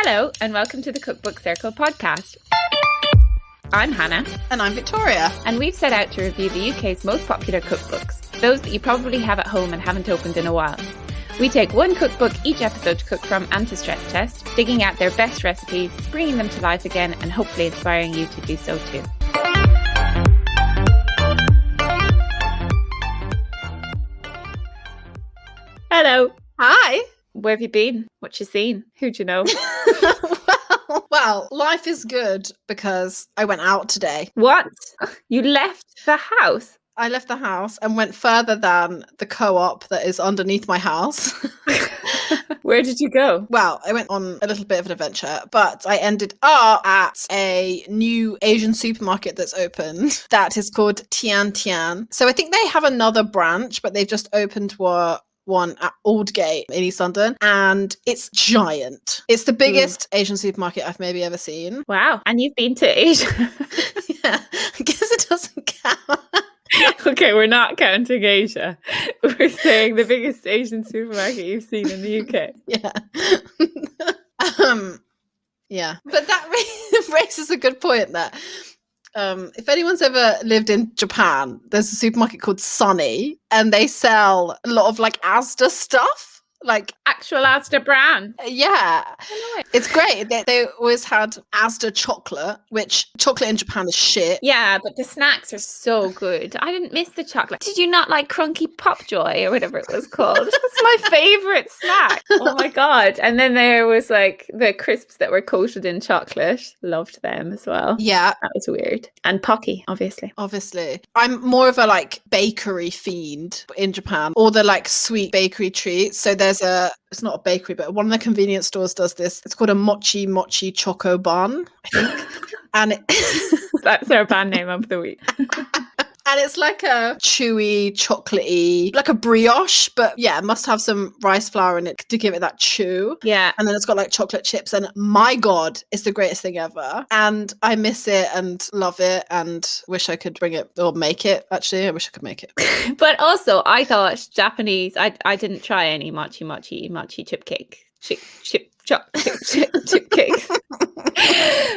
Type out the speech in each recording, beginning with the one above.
Hello, and welcome to the Cookbook Circle podcast. I'm Hannah. And I'm Victoria. And we've set out to review the UK's most popular cookbooks, those that you probably have at home and haven't opened in a while. We take one cookbook each episode to cook from and to stress test, digging out their best recipes, bringing them to life again, and hopefully inspiring you to do so too. Hello. Hi. Where have you been? What you seen? Who'd you know? Well, life is good because I went out today. What? You left the house? I left the house and went further than the co-op that is underneath my house. Where did you go? Well, I went on a little bit of an adventure, but I ended up at a new Asian supermarket that's opened that is called Tian Tian. So I think they have another branch, but they've just opened one at Aldgate in East London, and it's giant. It's the biggest Asian supermarket I've maybe ever seen. Wow. And you've been to Asia? Yeah, I guess it doesn't count. Okay, we're not counting Asia. We're saying the biggest Asian supermarket you've seen in the UK. Yeah. Yeah. But that raises a good point that if anyone's ever lived in Japan, there's a supermarket called Sunny, and they sell a lot of like Asda stuff. Like actual Asda brand. Yeah. It's great. They always had Asda chocolate, which chocolate in Japan is shit. Yeah, but the snacks are so good. I didn't miss the chocolate. Did you not like Crunky Pop Joy or whatever it was called? That's my favourite snack. Oh my God. And then there was like the crisps that were coated in chocolate. Loved them as well. Yeah. That was weird. And Pocky, obviously. I'm more of a like bakery fiend in Japan. All the like sweet bakery treats. So it's not a bakery, but one of the convenience stores does this. It's called a mochi choco bun, I think. And that's our band name of the week. And it's like a chewy, chocolatey, like a brioche, but yeah, it must have some rice flour in it to give it that chew. Yeah. And then it's got like chocolate chips, and my God, it's the greatest thing ever. And I miss it and love it and wish I could bring it or make it. Actually, I wish I could make it. But also, I thought Japanese, I didn't try any mochi chip cake. Chip cakes.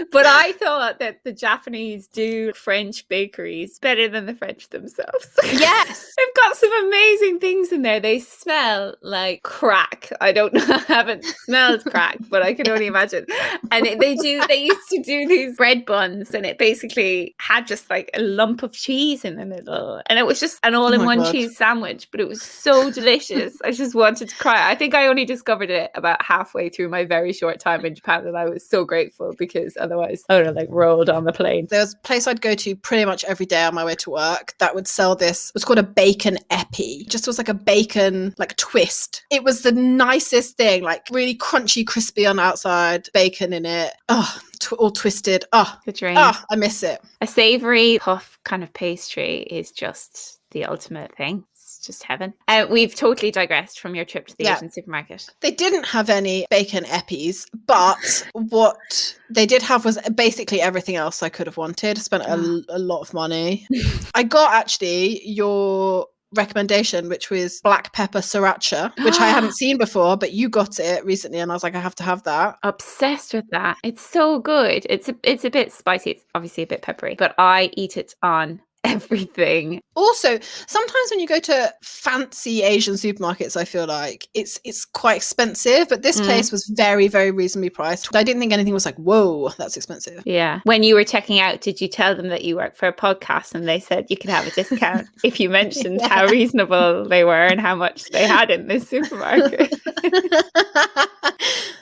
But I thought that the Japanese do French bakeries better than the French themselves. Yes. They've got some amazing things in there. They smell like crack. I don't know, I haven't smelled crack, but I can only imagine. And they used to do these bread buns, and it basically had just like a lump of cheese in the middle. And it was just an all-in-one cheese sandwich, but it was so delicious. I just wanted to cry. I think I only discovered it about halfway through my very short time in Japan, and I was so grateful because otherwise I would have like rolled on the plane. There was a place I'd go to pretty much every day on my way to work that would sell this. It was called a bacon epi. It just was like a bacon like twist. It was the nicest thing, like really crunchy, crispy on the outside, bacon in it. Oh, all twisted. Oh, the dream. Oh, I miss it. A savoury puff kind of pastry is just the ultimate thing. Just heaven. We've totally digressed from your trip to the Asian supermarket. They didn't have any bacon eppies, but what they did have was basically everything else I could have wanted. Spent a lot of money. I got actually your recommendation, which was black pepper sriracha, which I hadn't seen before, but you got it recently and I was like, I have to have that. Obsessed with that. It's so good. It's a bit spicy. It's obviously a bit peppery, but I eat it on everything. Also, sometimes when you go to fancy Asian supermarkets, I feel like it's quite expensive, but this place was very, very reasonably priced. I didn't think anything was like, whoa, that's expensive. Yeah. When you were checking out, did you tell them that you work for a podcast and they said you could have a discount if you mentioned how reasonable they were and how much they had in this supermarket?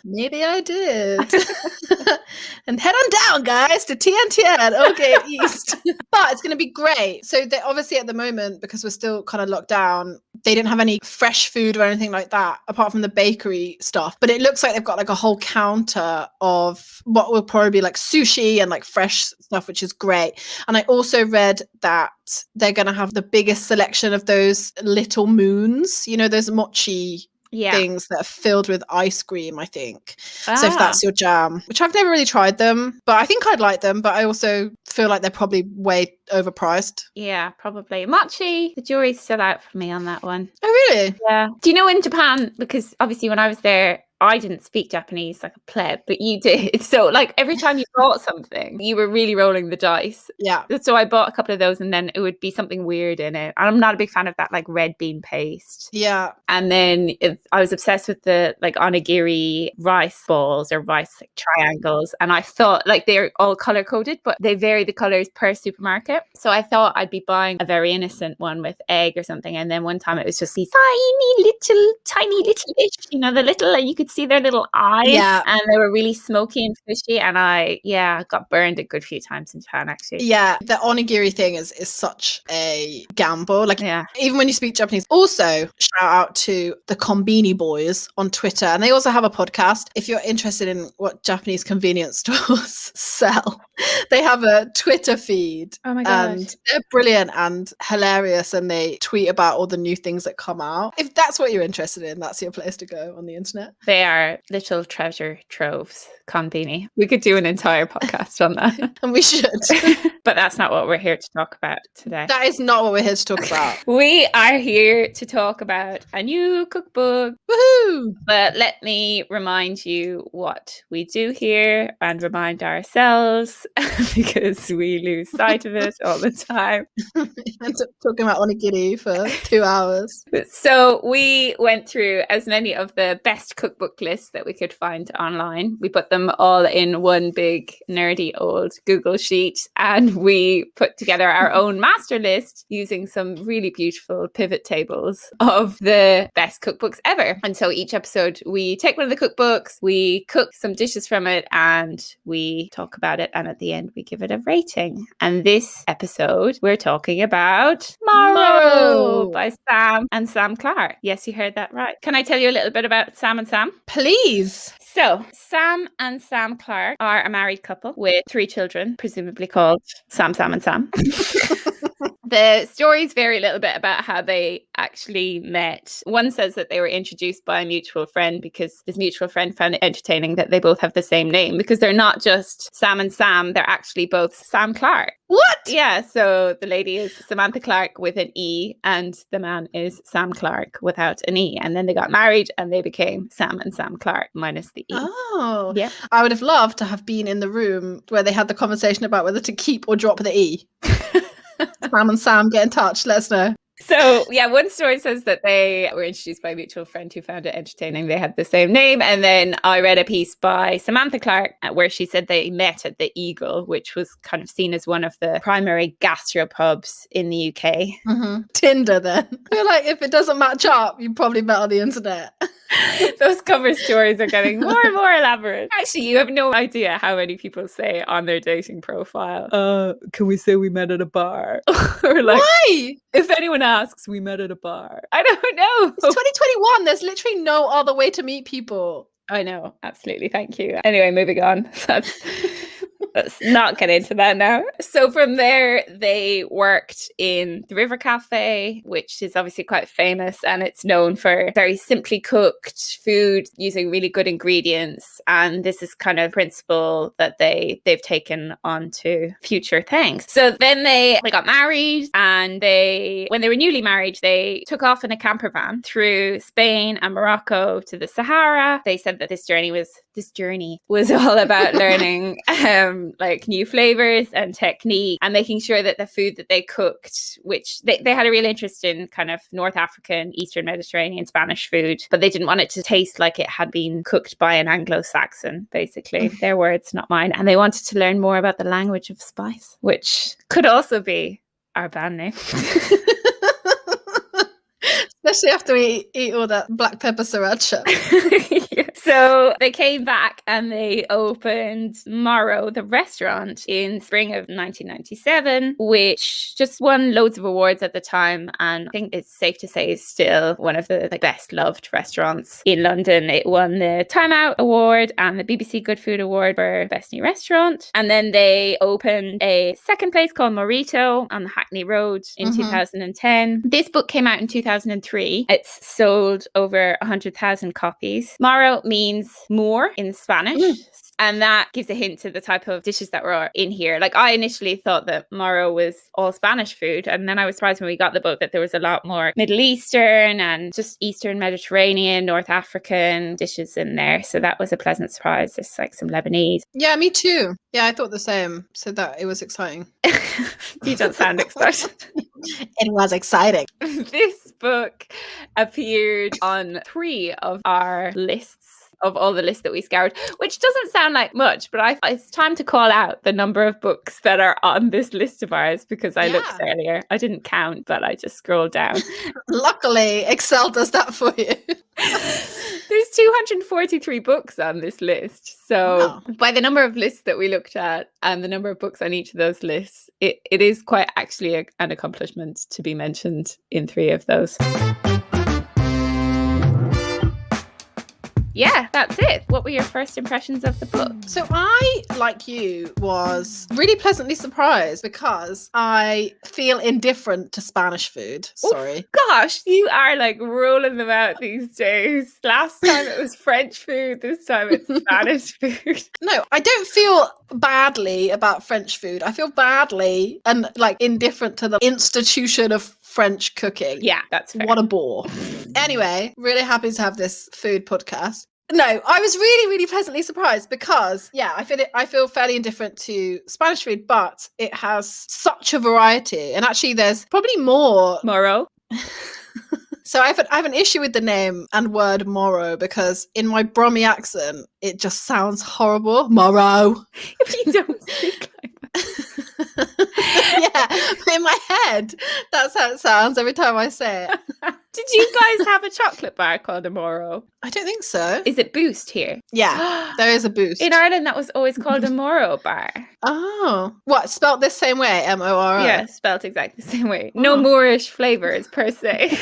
Maybe I did. And head on down, guys, to Tian Tian, okay, East. But it's going to be great. So they obviously at the moment, because we're still kind of locked down, they didn't have any fresh food or anything like that, apart from the bakery stuff. But it looks like they've got like a whole counter of what will probably be like sushi and like fresh stuff, which is great. And I also read that they're going to have the biggest selection of those little moons, you know, those mochi things that are filled with ice cream, I think. So if that's your jam, which I've never really tried them, but I think I'd like them, but I also feel like they're probably way overpriced. Yeah, probably. Mochi, the jury's still out for me on that one. Oh, really? Yeah. Do you know in Japan, because obviously when I was there, I didn't speak Japanese like a pleb, but you did. So like every time you bought something, you were really rolling the dice. Yeah. So I bought a couple of those and then it would be something weird in it. And I'm not a big fan of that like red bean paste. Yeah. And then I was obsessed with the like onigiri rice balls or rice like, triangles. And I thought like they're all color coded, but they vary the colors per supermarket. So I thought I'd be buying a very innocent one with egg or something. And then one time it was just these tiny little fish, you know, the little, and you could see their little eyes. Yeah. And they were really smoky and fishy. And I got burned a good few times in Japan, actually. Yeah. The onigiri thing is such a gamble. Like, Yeah. even when you speak Japanese. Also, shout out to the Konbini boys on Twitter. And they also have a podcast. If you're interested in what Japanese convenience stores sell, they have a Twitter feed. Oh my God. And they're brilliant and hilarious. And they tweet about all the new things that come out. If that's what you're interested in, that's your place to go on the internet. They are little treasure troves, Konbini. We could do an entire podcast on that. And we should. But that's not what we're here to talk about today. That is not what we're here to talk about. We are here to talk about a new cookbook. Woohoo! But let me remind you what we do here and remind ourselves because we lose sight of it all the time. End up talking about onigiri for 2 hours. So we went through as many of the best cookbook lists that we could find online. We put them all in one big nerdy old Google sheet and we put together our own master list using some really beautiful pivot tables of the best cookbooks ever. And so each episode we take one of the cookbooks, we cook some dishes from it and we talk about it, and at the end we give it a rating. And this episode we're talking about Moro by Sam and Sam Clark. Yes, you heard that right. Can I tell you a little bit about Sam and Sam? Please. So, Sam and Sam Clark are a married couple with 3 children, presumably called Sam, Sam, and Sam. The stories vary a little bit about how they actually met. One says that they were introduced by a mutual friend because this mutual friend found it entertaining that they both have the same name, because they're not just Sam and Sam, they're actually both Sam Clark. What? Yeah, so the lady is Samantha Clark with an E and the man is Sam Clark without an E. And then they got married and they became Sam and Sam Clark minus the E. Oh, yeah. I would have loved to have been in the room where they had the conversation about whether to keep or drop the E. Sam and Sam, get in touch. Let us know. So, yeah, one story says that they were introduced by a mutual friend who found it entertaining. They had the same name. And then I read a piece by Samantha Clark where she said they met at the Eagle, which was kind of seen as one of the primary gastropubs in the UK. Mm-hmm. Tinder, then. I feel like if it doesn't match up, you probably met on the internet. Those cover stories are getting more and more elaborate. Actually, you have no idea how many people say on their dating profile, can we say we met at a bar? Or like, why? If anyone asks, we met at a bar. I don't know. It's 2021. There's literally no other way to meet people. I know. Absolutely. Thank you. Anyway, moving on. Let's not get into that now. So from there, they worked in the River Cafe, which is obviously quite famous, and it's known for very simply cooked food using really good ingredients. And this is kind of a principle that they've taken on to future things. So then they got married, and when they were newly married, they took off in a camper van through Spain and Morocco to the Sahara. They said that this journey was all about learning like new flavors and technique and making sure that the food that they cooked, which they had a real interest in kind of North African, Eastern Mediterranean, Spanish food, but they didn't want it to taste like it had been cooked by an Anglo-Saxon, basically. Their words, not mine. And they wanted to learn more about the language of spice, which could also be our band name. Especially after we eat all that black pepper sriracha. Yeah. So they came back and they opened Moro, the restaurant, in spring of 1997, which just won loads of awards at the time. And I think it's safe to say is still one of the best loved restaurants in London. It won the Time Out Award and the BBC Good Food Award for Best New Restaurant. And then they opened a second place called Morito on the Hackney Road in 2010. This book came out in 2003. It's sold over 100,000 copies. Moro means more in Spanish. And that gives a hint to the type of dishes that were in here. Like, I initially thought that Moro was all Spanish food. And then I was surprised when we got the book that there was a lot more Middle Eastern and just Eastern Mediterranean, North African dishes in there. So that was a pleasant surprise. There's like some Lebanese. Yeah, me too. Yeah, I thought the same. So that it was exciting. You don't sound excited. It was exciting. This book appeared on 3 of our lists, of all the lists that we scoured, which doesn't sound like much, but it's time to call out the number of books that are on this list of ours, because I looked earlier. I didn't count, but I just scrolled down. Luckily, Excel does that for you. There's 243 books on this list. So by the number of lists that we looked at and the number of books on each of those lists, it is quite actually an accomplishment to be mentioned in 3 of those. Yeah, that's it. What were your first impressions of the book? So I, like you, was really pleasantly surprised because I feel indifferent to Spanish food. Sorry. Oh, gosh, you are like rolling them out these days. Last time it was French food. This time it's Spanish food. No, I don't feel badly about French food. I feel badly and like indifferent to the institution of French cooking. Yeah, that's fair. What a bore. Anyway, really happy to have this food podcast. No, I was really, really pleasantly surprised because, I feel fairly indifferent to Spanish food, but it has such a variety. And actually, there's probably more. Moro. So I have an issue with the name and word Moro because in my Brummy accent, it just sounds horrible. Moro. If you don't speak like that. Yeah, in my head, that's how it sounds every time I say it. Did you guys have a chocolate bar called a Moro? I don't think so. Is it Boost here? Yeah, there is a Boost. In Ireland, that was always called a Moro bar. Oh. What, spelt this same way? M-O-R-O? Yeah, spelt exactly the same way. No Moorish flavours per se.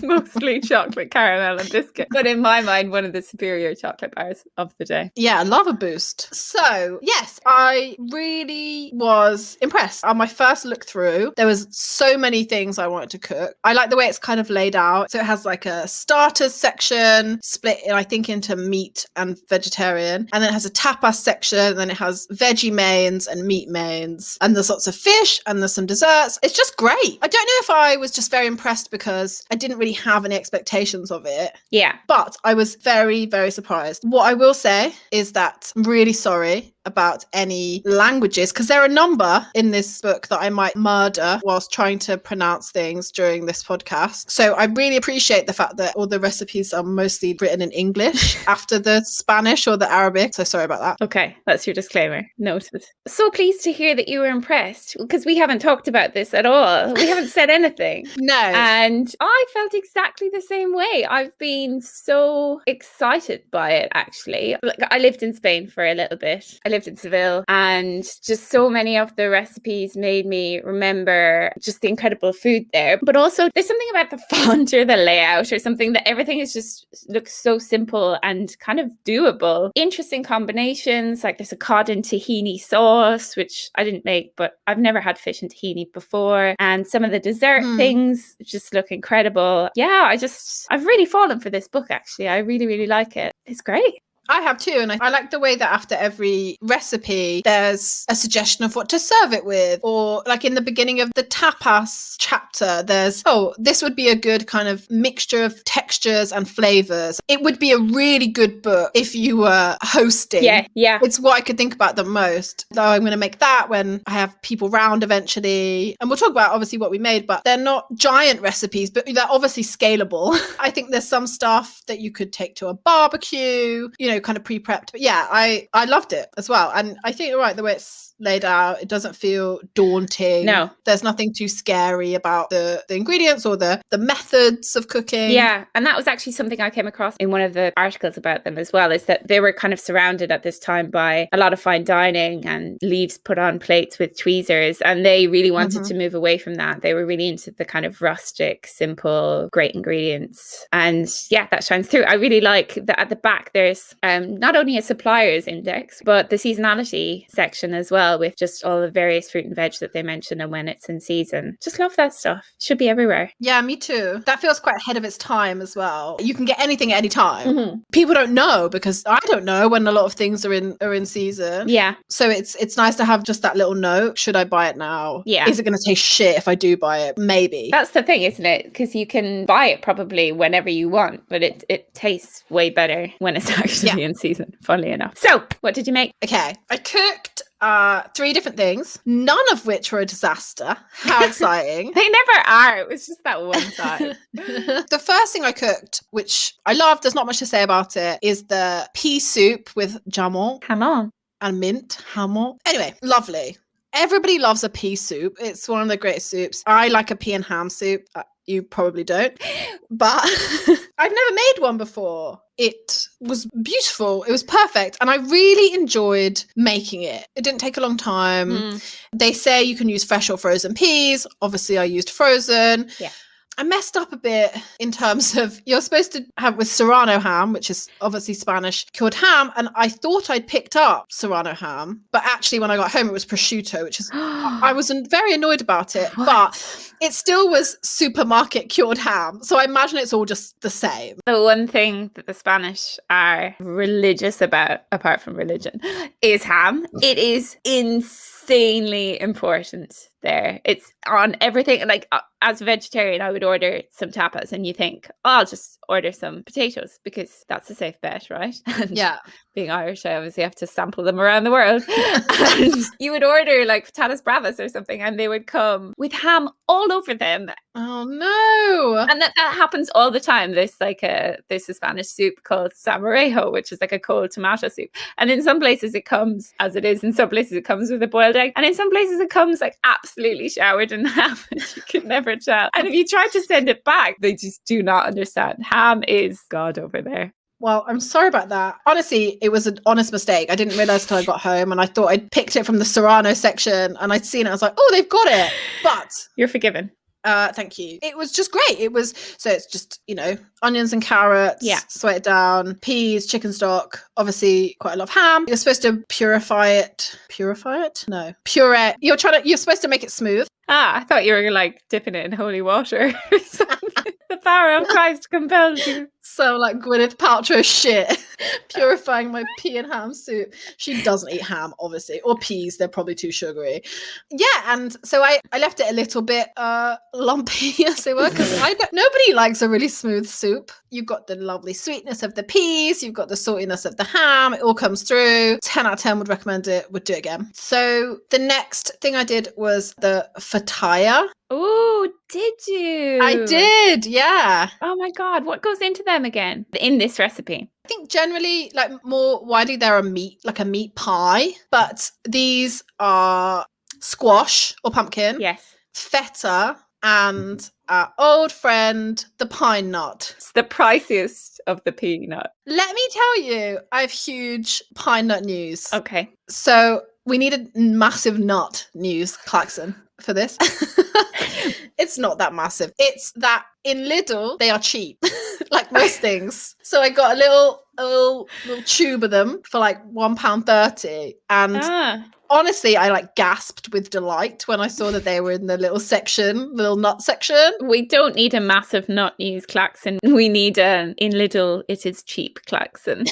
Mostly chocolate, caramel and biscuit. But in my mind, one of the superior chocolate bars of the day. Yeah, I love a Boost. So, yes, I really was impressed. On my first look through, there was so many things I wanted to cook. I like the way it's kind of laid out. So it has like a starters section split, I think, into meat and vegetarian. And then it has a tapas section. And then it has veggie mains and meat mains. And there's lots of fish and there's some desserts. It's just great. I don't know if I was just very impressed because I didn't really have any expectations of it. Yeah. But I was very, very surprised. What I will say is that I'm really sorry about any languages, because there are a number in this book that I might murder whilst trying to pronounce things during this podcast. So I really appreciate the fact that all the recipes are mostly written in English after the Spanish or the Arabic. So sorry about that. Okay, that's your disclaimer. Noted. So pleased to hear that you were impressed, because we haven't talked about this at all. We haven't said anything. No. And I felt exactly the same way. I've been so excited by it, actually. Like, I lived in Spain for a little bit. I lived in Seville, and just so many of the recipes made me remember just the incredible food there. But also there's something about the font or the layout or something that everything is just looks so simple and kind of doable. Interesting combinations, like there's a cod and tahini sauce, which I didn't make, but I've never had fish and tahini before. And some of the dessert things just look incredible. Yeah, I've really fallen for this book, actually. I really, really like it. It's great. I have too, and I like the way that after every recipe there's a suggestion of what to serve it with, or like in the beginning of the tapas chapter there's, this would be a good kind of mixture of textures and flavors. It would be a really good book if you were hosting. Yeah. It's what I could think about the most. Though I'm going to make that when I have people round eventually, and we'll talk about obviously what we made, but they're not giant recipes, but they're obviously scalable. I think there's some stuff that you could take to a barbecue, kind of pre-prepped. But yeah, I loved it as well. And I think you're right, the way it's laid out, it doesn't feel daunting. No. There's nothing too scary about the ingredients or the methods of cooking. Yeah. And that was actually something I came across in one of the articles about them as well, is that they were kind of surrounded at this time by a lot of fine dining and leaves put on plates with tweezers. And they really wanted to move away from that. They were really into the kind of rustic, simple, great ingredients. And yeah, that shines through. I really like that at the back there's not only a suppliers index, but the seasonality section as well, with just all the various fruit and veg that they mention and when it's in season. Just love that stuff. Should be everywhere. Yeah, me too. That feels quite ahead of its time as well. You can get anything at any time. People don't know, because I don't know when a lot of things are in season. Yeah. So it's nice to have just that little note. Should I buy it now? Yeah. Is it going to taste shit if I do buy it? Maybe. That's the thing, isn't it? Because you can buy it probably whenever you want, but it tastes way better when it's actually in season, funnily enough. So, what did you make? Okay, I cooked 3 different things, none of which were a disaster. How exciting. They never are. It was just that one time. The first thing I cooked, which I love, there's not much to say about it, is the pea soup with jamon. Hamon. And mint. Hamon. Anyway, lovely. Everybody loves a pea soup. It's one of the greatest soups. I like a pea and ham soup. You probably don't. But I've never made one before. It was beautiful. It was perfect. And I really enjoyed making it. It didn't take a long time. They say you can use fresh or frozen peas. Obviously, I used frozen. Yeah. I messed up a bit in terms of, you're supposed to have with Serrano ham, which is obviously Spanish cured ham. And I thought I'd picked up Serrano ham, but actually when I got home, it was prosciutto, which is, I was very annoyed about it, but it still was supermarket cured ham. So I imagine it's all just the same. The one thing that the Spanish are religious about, apart from religion, is ham. It is insanely important there. It's on everything. Like, as a vegetarian, I would order some tapas and you think, oh, I'll just order some potatoes because that's a safe bet, right? And yeah. Being Irish, I obviously have to sample them around the world. And you would order like patatas bravas or something and they would come with ham all over them. Oh no. And that happens all the time. There's a Spanish soup called samarejo, which is like a cold tomato soup. And in some places it comes as it is. In some places it comes with a boiled egg. And in some places it comes like absolutely showered in ham. And you could never tell. And if you try to send it back, they just do not understand. Ham is God over there. Well, I'm sorry about that. Honestly, it was an honest mistake. I didn't realize till I got home and I thought I'd picked it from the Serrano section and I'd seen it. I was like, oh, they've got it. But you're forgiven. Thank you. It was just great. It's just, onions and carrots, sweat it down, peas, chicken stock, obviously quite a lot of ham. You're supposed to purify it. Purify it? No. Puree. You're supposed to make it smooth. I thought you were like dipping it in holy water or something. The power of Christ compels you. So like Gwyneth Paltrow shit. Purifying my pea and ham soup. She doesn't eat ham, obviously, or peas. They're probably too sugary. Yeah, and so I left it a little bit lumpy, as they were, because nobody likes a really smooth soup. You've got the lovely sweetness of the peas. You've got the saltiness of the ham. It all comes through. 10 out of 10 would recommend it. Would do it again. So the next thing I did was the fataya. Oh, did you? I did, yeah. Oh my God, what goes into them again in this recipe? I think generally, like more widely, they're a meat pie, but these are squash or pumpkin. Yes. Feta and our old friend, the pine nut. It's the priciest of the peanut. Let me tell you, I have huge pine nut news. Okay. So we need a massive nut news, Klaxon, for this. It's not that massive. It's that in Lidl, they are cheap, like most things. So I got a little tube of them for like £1.30. And honestly, I like gasped with delight when I saw that they were in the little nut section. We don't need a massive nut news, Klaxon. We need in Lidl, it is cheap, Klaxon.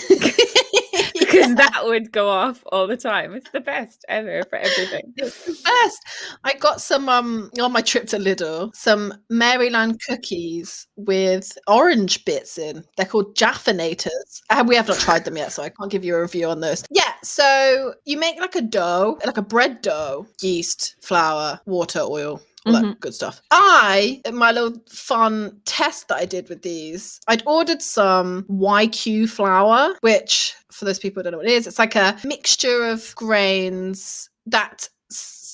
Because that would go off all the time. It's the best ever for everything. It's the best. I got some on my trip to Lidl, some Maryland cookies with orange bits in. They're called Jaffinators. We have not tried them yet, so I can't give you a review on those. Yeah, so you make like a dough, like a bread dough, yeast, flour, water, oil. All that good stuff. My little fun test that I did with these, I'd ordered some YQ flour, which for those people who don't know what it is, it's like a mixture of grains that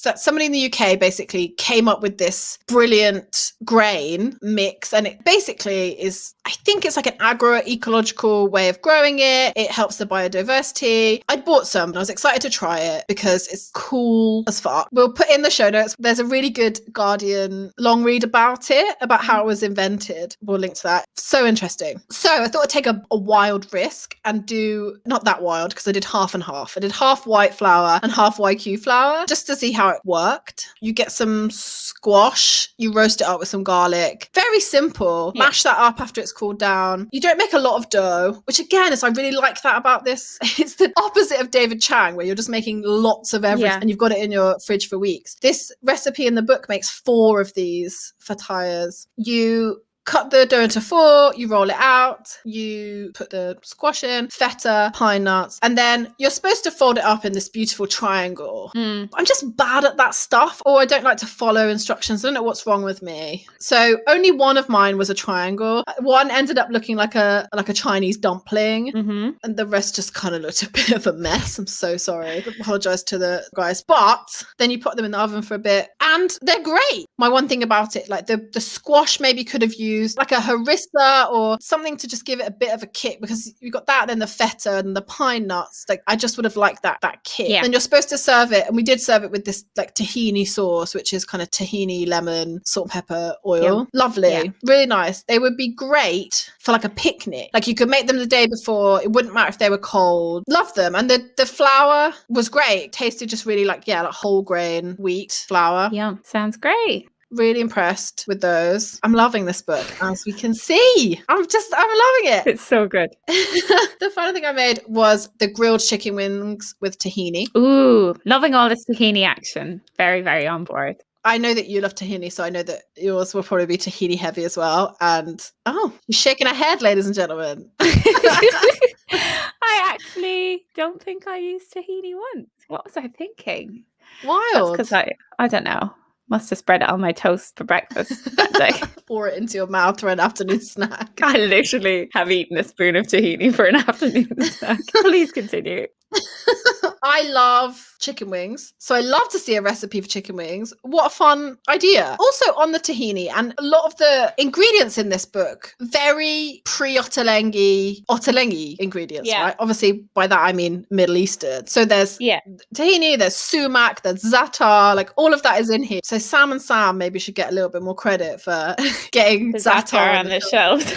that somebody in the UK basically came up with this brilliant grain mix, and it basically is, I think it's like an agroecological way of growing it. It helps the biodiversity. I'd bought some and I was excited to try it because it's cool as fuck. We'll put in the show notes. There's a really good Guardian long read about it, about how it was invented. We'll link to that. So interesting. So I thought I'd take a wild risk and do, not that wild because I did half and half. I did half white flour and half YQ flour just to see how it worked. You get some squash, you roast it up with some garlic. Very simple. Yeah. Mash that up after it's cooled down. You don't make a lot of dough, which again is, I really like that about this. It's the opposite of David Chang, where you're just making lots of everything and you've got it in your fridge for weeks. This recipe in the book makes 4 of these fatayas. You cut the dough into 4, you roll it out, you put the squash in, feta, pine nuts, and then you're supposed to fold it up in this beautiful triangle. I'm just bad at that stuff, or I don't like to follow instructions. I don't know what's wrong with me. So only one of mine was a triangle. One ended up looking like a Chinese dumpling, and the rest just kind of looked a bit of a mess. I'm so sorry. I apologize to the guys. But then you put them in the oven for a bit, and they're great. My one thing about it, like the squash maybe could have used like a harissa or something to just give it a bit of a kick, because you got that, then the feta and the pine nuts. Like I just would have liked that kick. Yeah. Then you're supposed to serve it, and we did serve it with this like tahini sauce, which is kind of tahini, lemon, salt, pepper, oil. Lovely, really nice. They would be great for like a picnic. Like you could make them the day before. It wouldn't matter if they were cold. Love them. And the flour was great. It tasted just really like whole grain wheat flour. Yum, sounds great. Really impressed with those. I'm loving this book, as we can see. I'm loving it. It's so good. The final thing I made was the grilled chicken wings with tahini. Ooh, loving all this tahini action. Very, very on board. I know that you love tahini, so I know that yours will probably be tahini heavy as well. And she's shaking her head, ladies and gentlemen. I actually don't think I used tahini once. What was I thinking? Wild. That's because I don't know. Must have spread it on my toast for breakfast that day. Pour it into your mouth for an afternoon snack. I literally have eaten a spoon of tahini for an afternoon snack. Please continue. I love chicken wings, so I love to see a recipe for chicken wings. What a fun idea. Also on the tahini, and a lot of the ingredients in this book, very pre-ottolenghi ingredients, right? Obviously by that I mean Middle Eastern. So there's tahini, there's sumac, there's za'atar, like all of that is in here. So Sam and Sam maybe should get a little bit more credit for getting za'atar on the shelves.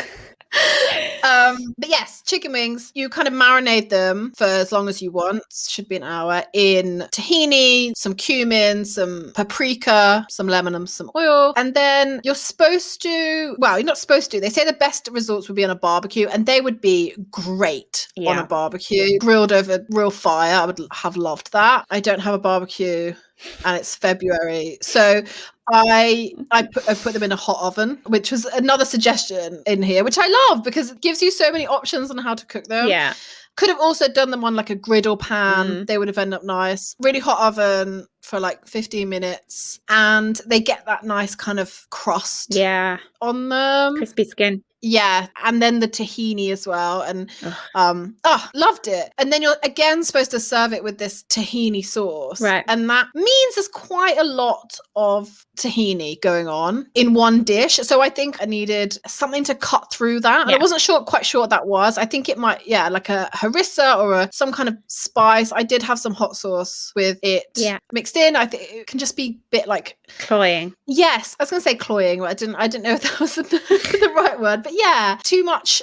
But yes, chicken wings, you kind of marinate them for as long as you want, should be an hour, in tahini, some cumin, some paprika, some lemon and some oil. And then you're supposed to, well, you're not supposed to, they say the best results would be on a barbecue, and they would be great on a barbecue, grilled over real fire. I would have loved that. I don't have a barbecue and it's February, so I put them in a hot oven, which was another suggestion in here, which I love because it gives you so many options on how to cook them. Yeah. Could have also done them on like a griddle pan. They would have ended up nice. Really hot oven for like 15 minutes. And they get that nice kind of crust on them. Crispy skin. Yeah, and then the tahini as well, and loved it. And then you're again supposed to serve it with this tahini sauce, right? And that means there's quite a lot of tahini going on in one dish. So I think I needed something to cut through that. And I wasn't quite sure what that was. I think it might, like a harissa or some kind of spice. I did have some hot sauce with it mixed in. I think it can just be a bit like cloying. Yes, I was going to say cloying, but I didn't know if that was the right word. But yeah, too much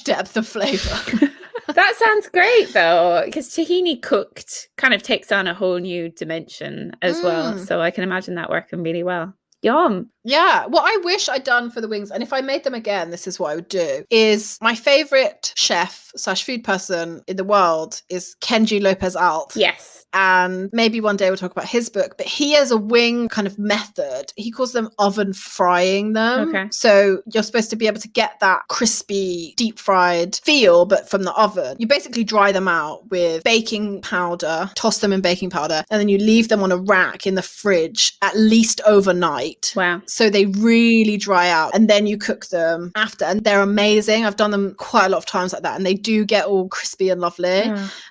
depth of flavor. That sounds great though, because tahini cooked kind of takes on a whole new dimension as well. So I can imagine that working really well. Yum. Yeah, what I wish I'd done for the wings, and if I made them again, this is what I would do, is my favorite chef / food person in the world is Kenji Lopez Alt. Yes. And maybe one day we'll talk about his book, but he has a wing kind of method. He calls them oven frying them. Okay. So you're supposed to be able to get that crispy, deep fried feel, but from the oven. You basically dry them out with baking powder, toss them in baking powder, and then you leave them on a rack in the fridge at least overnight. Wow. So they really dry out, and then you cook them after, and they're amazing. I've done them quite a lot of times like that, and they do get all crispy and lovely.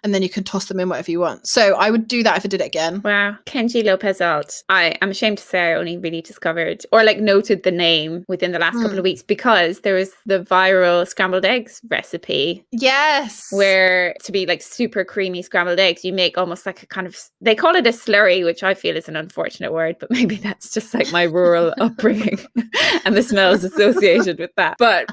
And then you can toss them in whatever you want. So I would do that if I did it again. Wow. Kenji Lopez Alt. I'm ashamed to say I only really discovered or like noted the name within the last couple of weeks, because there was the viral scrambled eggs recipe. Yes. Where to be like super creamy scrambled eggs, you make almost like a kind of, they call it a slurry, which I feel is an unfortunate word, but maybe that's just like my rural upbringing and the smells associated with that. But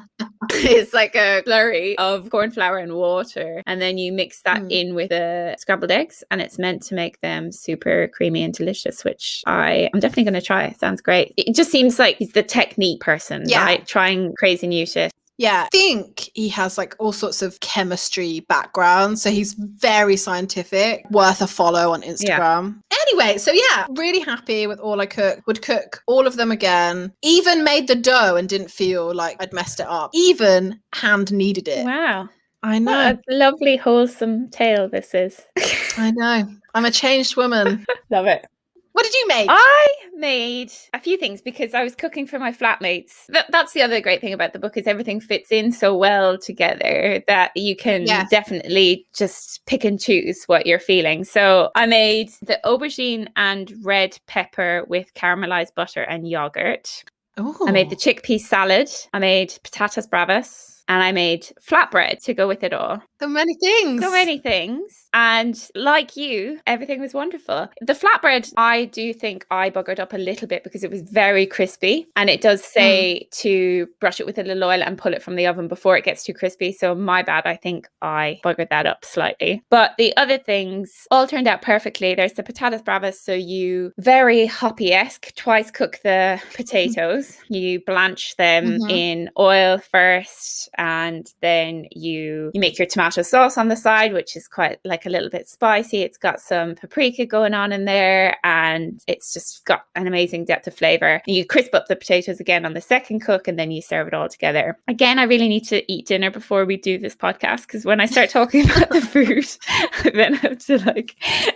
it's like a slurry of corn flour and water, and then you mix that in with the scrambled eggs, and it's meant to make them super creamy and delicious, which I'm definitely going to try. It sounds great. It just seems like he's the technique person, right? Trying crazy new shit. Yeah, I think he has like all sorts of chemistry background. So he's very scientific, worth a follow on Instagram. Yeah. Anyway, so yeah, really happy with all I cook. Would cook all of them again. Even made the dough and didn't feel like I'd messed it up. Even hand kneaded it. Wow. I know. What a lovely, wholesome tale this is. I know. I'm a changed woman. Love it. What did you make? I made a few things because I was cooking for my flatmates. That's the other great thing about the book, is everything fits in so well together that you can definitely just pick and choose what you're feeling. So I made the aubergine and red pepper with caramelized butter and yogurt. Ooh. I made the chickpea salad. I made patatas bravas. And I made flatbread to go with it all. So many things. So many things. And like you, everything was wonderful. The flatbread, I do think I buggered up a little bit because it was very crispy. And it does say to brush it with a little oil and pull it from the oven before it gets too crispy. So my bad, I think I buggered that up slightly. But the other things all turned out perfectly. There's the patatas bravas. So you very hoppy-esque twice cook the potatoes. You blanch them in oil first. And then you make your tomato sauce on the side, which is quite like a little bit spicy. It's got some paprika going on in there, and it's just got an amazing depth of flavor. And you crisp up the potatoes again on the second cook, and then you serve it all together. Again, I really need to eat dinner before we do this podcast, because when I start talking about the food, I then have to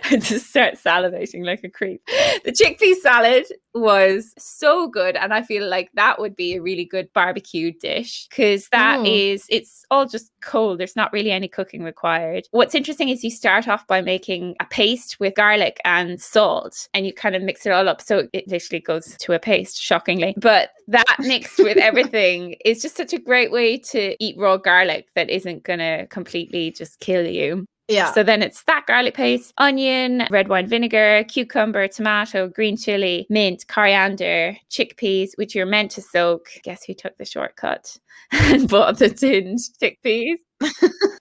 I just start salivating like a creep. The chickpea salad was so good, and I feel like that would be a really good barbecue dish, because it's all just cold. There's not really any cooking required. What's interesting is you start off by making a paste with garlic and salt, and you kind of mix it all up, so it literally goes to a paste, shockingly. But that mixed with everything is just such a great way to eat raw garlic that isn't gonna completely just kill you. Yeah. So then it's that garlic paste, onion, red wine vinegar, cucumber, tomato, green chili, mint, coriander, chickpeas, which you're meant to soak. Guess who took the shortcut and bought the tinned chickpeas?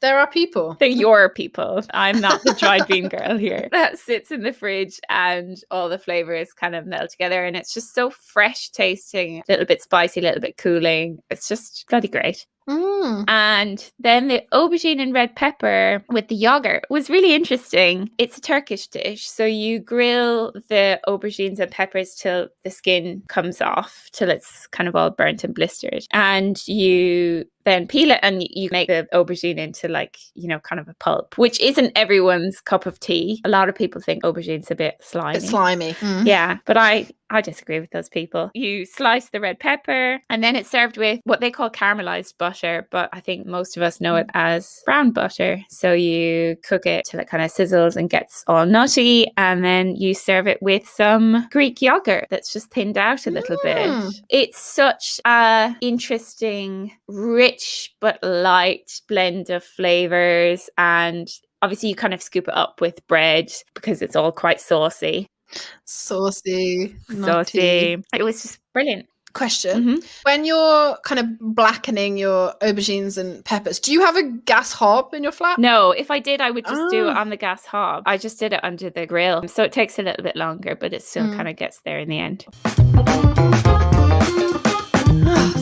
There are people. They're your people. I'm not the dried bean girl here. That sits in the fridge, and all the flavors kind of melt together, and it's just so fresh tasting, a little bit spicy, a little bit cooling. It's just bloody great. And then the aubergine and red pepper with the yogurt was really interesting. It's a Turkish dish. So you grill the aubergines and peppers till the skin comes off, till it's kind of all burnt and blistered. And you then peel it, and you make the aubergine into kind of a pulp, which isn't everyone's cup of tea. A lot of people think aubergine's a bit slimy. It's slimy. Yeah, but I disagree with those people. You slice the red pepper, and then it's served with what they call caramelized butter, but I think most of us know it as brown butter. So you cook it till it kind of sizzles and gets all nutty, and then you serve it with some Greek yogurt that's just thinned out a little bit. It's such a interesting, rich but light blend of flavors, and obviously you kind of scoop it up with bread because it's all quite saucy. Saucy. It was just brilliant. Question. When you're kind of blackening your aubergines and peppers, do you have a gas hob in your flat? No, if I did, I would just do it on the gas hob. I just did it under the grill. So it takes a little bit longer, but it still kind of gets there in the end.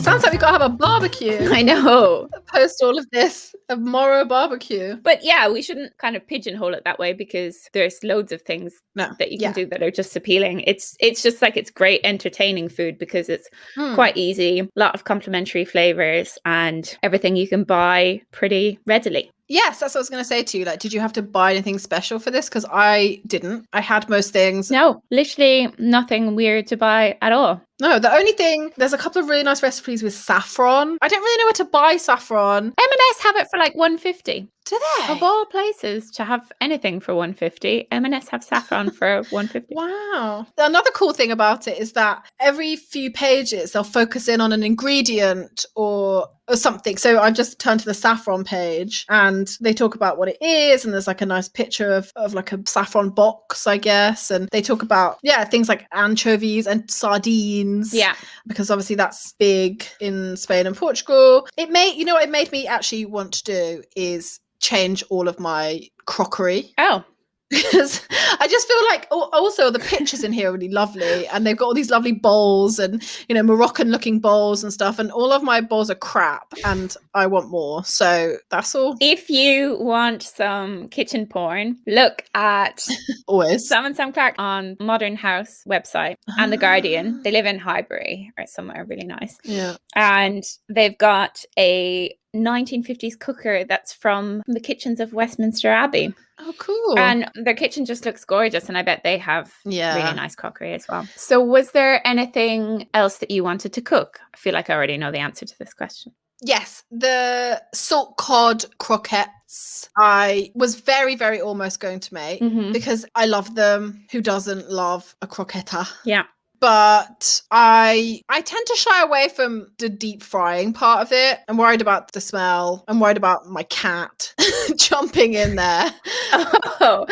Sounds like we've got to have a barbecue. I know. Post all of this A Moro barbecue. But yeah, we shouldn't kind of pigeonhole it that way because there's loads of things that you can do that are just appealing. It's just like it's great entertaining food because it's quite easy, a lot of complementary flavors and everything you can buy pretty readily. Yes, that's what I was going to say to you. Like, did you have to buy anything special for this? Because I didn't. I had most things. No, literally nothing weird to buy at all. No, the only thing, there's a couple of really nice recipes with saffron. I don't really know where to buy saffron. M&S have it for like $1.50. Do they? Of all places to have anything for $1.50, M&S have saffron for $1.50. Wow. Another cool thing about it is that every few pages they'll focus in on an ingredient or something. So I've just turned to the saffron page and they talk about what it is, and there's like a nice picture of like a saffron box, I guess. And they talk about, things like anchovies and sardines. Yeah. Because obviously that's big in Spain and Portugal. It made me actually want to do is change all of my crockery. Oh. Because I just feel like also the pictures in here are really lovely, and they've got all these lovely bowls and Moroccan looking bowls and stuff, and all of my bowls are crap and I want more. So that's all. If you want some kitchen porn, look at always Sam and Sam Clark on Modern House website and The Guardian. They live in Highbury or somewhere really nice. Yeah. And they've got a 1950s cooker that's from the kitchens of Westminster Abbey. Oh, cool. And their kitchen just looks gorgeous, and I bet they have really nice crockery as well. So was there anything else that you wanted to cook? I feel like I already know the answer to this question. Yes, the salt cod croquettes I was very, very almost going to make because I love them. Who doesn't love a croqueta? Yeah. But I tend to shy away from the deep frying part of it. I'm worried about the smell. I'm worried about my cat jumping in there. Oh,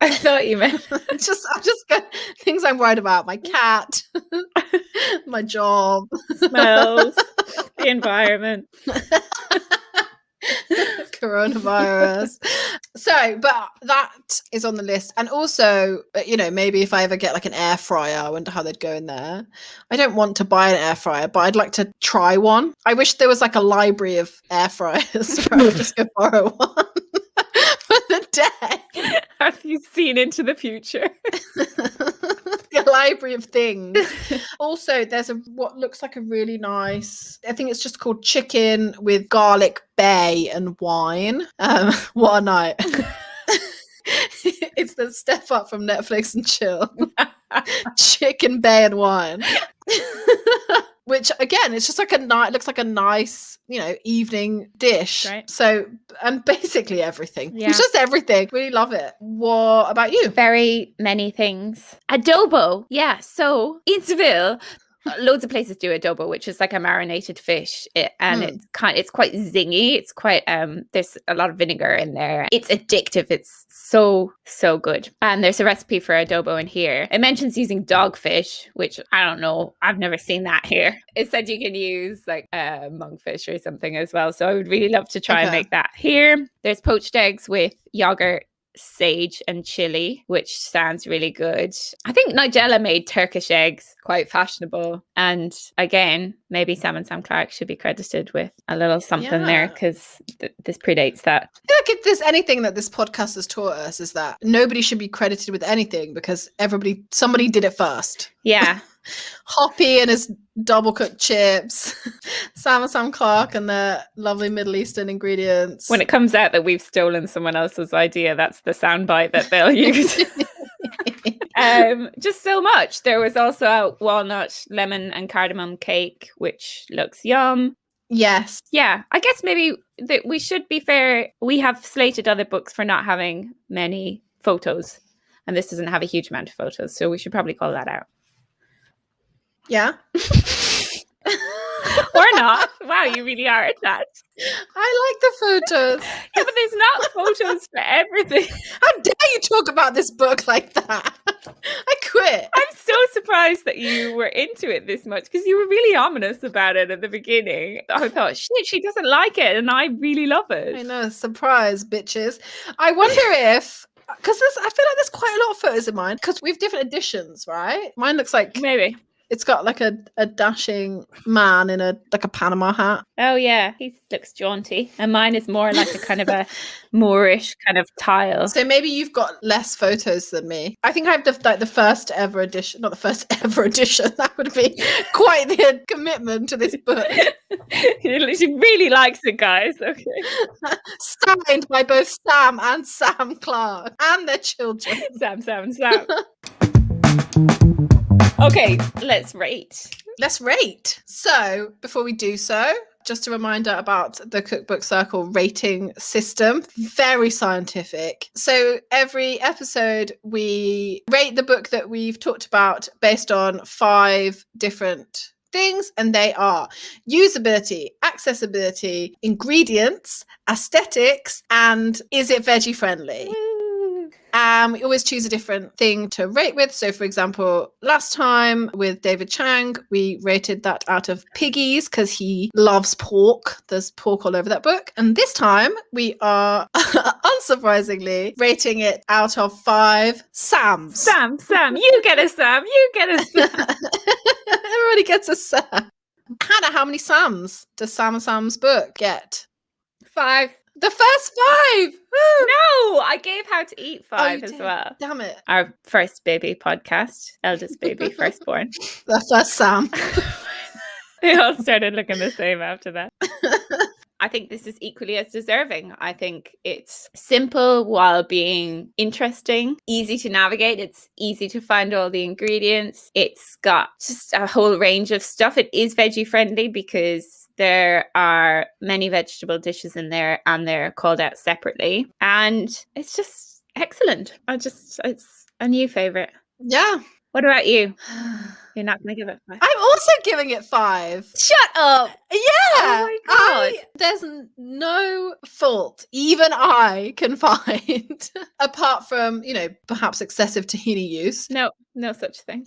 I thought you meant I just got things I'm worried about. My cat, my job, smells, the environment. Coronavirus. So, but that is on the list. And also, maybe if I ever get like an air fryer, I wonder how they'd go in there. I don't want to buy an air fryer, but I'd like to try one. I wish there was like a library of air fryers where I would just go borrow one for the day. Have you seen into the future? A library of things. Also, there's what looks like a really nice, I think it's just called chicken with garlic bay and wine. What a night. It's the step up from Netflix and chill. Chicken bay and wine. Which again, it's just like looks like a nice, evening dish. Right. So, and basically everything. Yeah. It's just everything. Really love it. What about you? Very many things. Adobo. Yeah. So in Seville, loads of places do adobo, which is like a marinated fish, and it's quite zingy. It's quite there's a lot of vinegar in there. It's addictive. It's so good. And there's a recipe for adobo in here. It mentions using dogfish, which I don't know. I've never seen that here. It said you can use like monkfish or something as well. So I would really love to try and make that here. There's poached eggs with yogurt, sage and chili, which sounds really good. I think Nigella made Turkish eggs, quite fashionable. And again, maybe Sam and Sam Clark should be credited with a little something there because this predates that. I feel like if there's anything that this podcast has taught us is that nobody should be credited with anything because somebody did it first. Yeah. Hoppy and his double cooked chips, Sam and Sam Clark and their lovely Middle Eastern ingredients. When it comes out that we've stolen someone else's idea, that's the soundbite that they'll use. Just so much. There was also a walnut, lemon and cardamom cake, which looks yum. Yes. Yeah, I guess maybe that we should be fair. We have slated other books for not having many photos, and this doesn't have a huge amount of photos, so we should probably call that out. Yeah. Or not. Wow, you really are at that. I like the photos. Yeah, but there's not photos for everything. How dare you talk about this book like that? I quit. I'm so surprised that you were into it this much because you were really ominous about it at the beginning. I thought, shit, she doesn't like it and I really love it. I know, surprise, bitches. I wonder if... Because I feel like there's quite a lot of photos in mine because we have different editions, right? Mine looks like... Maybe. It's got like a dashing man in a Panama hat. Oh yeah, he looks jaunty. And mine is more like a kind of a Moorish kind of tile. So maybe you've got less photos than me. I think I have the first ever edition. Not the first ever edition. That would be quite the commitment to this book. She really likes it, guys. Okay. Signed by both Sam and Sam Clark and their children. Sam. Okay, let's rate. So before we do so, just a reminder about the Cookbook Circle rating system. Very scientific. So every episode we rate the book that we've talked about based on 5 different things, and they are usability, accessibility, ingredients, aesthetics, and is it veggie friendly? We always choose a different thing to rate with. So, for example, last time with David Chang, we rated that out of piggies because he loves pork. There's pork all over that book. And this time we are, unsurprisingly, rating it out of 5 Sams. Sam, you get a Sam. Everybody gets a Sam. Hannah, how many Sams does Sam and Sam's book get? 5. The first 5! No, I gave How to Eat 5 as well. Damn it. Our first baby podcast, eldest baby, firstborn. The first Sam. They all started looking the same after that. I think this is equally as deserving. I think it's simple while being interesting, easy to navigate. It's easy to find all the ingredients. It's got just a whole range of stuff. It is veggie friendly because there are many vegetable dishes in there and they're called out separately. And it's just excellent. It's a new favorite. Yeah. What about you? You're not going to give it 5? I'm also giving it 5. Shut up! Yeah! Oh my God. There's no fault even I can find, apart from, perhaps excessive tahini use. No such thing.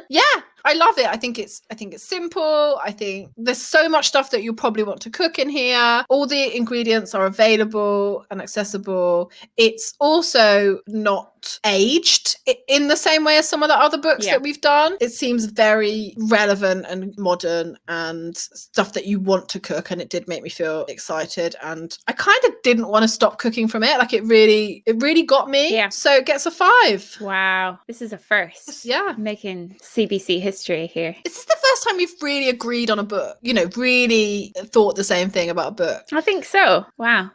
Yeah, I love it. I think it's simple. I think there's so much stuff that you probably want to cook in here. All the ingredients are available and accessible. It's also not aged in the same way as some of the other books that we've done. It seems very relevant and modern and stuff that you want to cook, and it did make me feel excited, and I kind of didn't want to stop cooking from it. Like it really got me. So it gets a 5. Wow, this is a first. Yeah, making CBC history here. Is this the first time we've really agreed on a book? really thought the same thing about a book? I think so. Wow.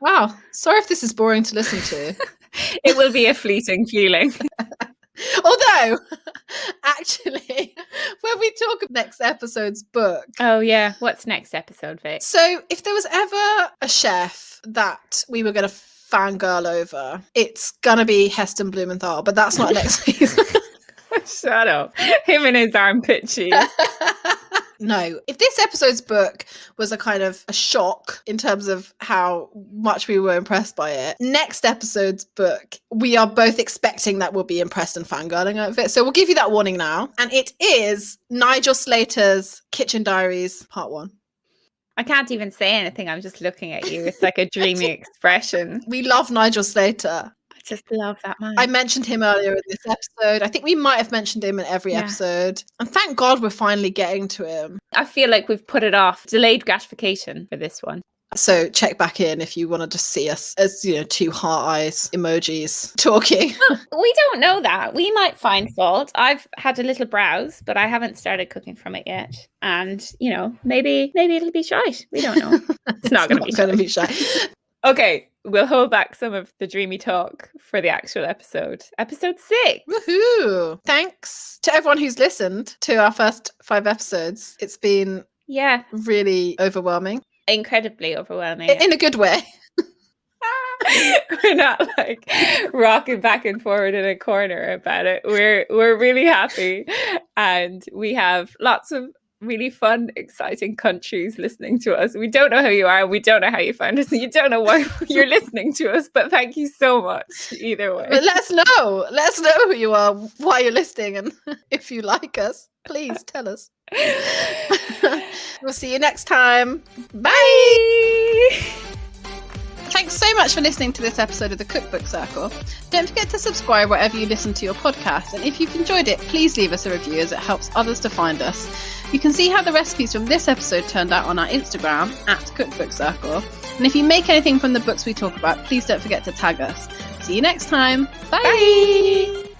Sorry if this is boring to listen to. It will be a fleeting feeling. Although, actually, when we talk of next episode's book. Oh, yeah. What's next episode, Vic? So, if there was ever a chef that we were going to fangirl over, it's going to be Heston Blumenthal, but that's not next week. Shut up. Him and his armpit cheese. No. If this episode's book was a kind of a shock in terms of how much we were impressed by it, next episode's book, we are both expecting that we'll be impressed and fangirling over it. So we'll give you that warning now. And it is Nigel Slater's Kitchen Diaries Part 1. I can't even say anything. I'm just looking at you. It's like a dreamy expression. We love Nigel Slater. Just love that man. I mentioned him earlier in this episode. I think we might have mentioned him in every episode. And thank God we're finally getting to him. I feel like we've put it off. Delayed gratification for this one. So check back in if you want to just see us as, 2 heart eyes emojis talking. We don't know that. We might find fault. I've had a little browse, but I haven't started cooking from it yet. And, maybe it'll be shite. We don't know. It's not going to be shite. Okay, we'll hold back some of the dreamy talk for the actual episode. Episode 6. Woohoo! Thanks to everyone who's listened to our first 5 episodes. It's been really overwhelming. Incredibly overwhelming. In a good way. We're not like rocking back and forward in a corner about it. We're really happy, and we have lots of really fun, exciting countries listening to us. We don't know who you are. We don't know how you found us. You don't know why you're listening to us, but thank you so much either way. But let us know. Let us know who you are, why you're listening, and if you like us, please tell us. We'll see you next time. Bye! Thanks Thanks so much for listening to this episode of the Cookbook Circle. Don't forget to subscribe wherever you listen to your podcast, and if you've enjoyed it, please leave us a review as it helps others to find us. You can see how the recipes from this episode turned out on our Instagram @CookbookCircle. And if you make anything from the books we talk about, please don't forget to tag us. See you next time. Bye!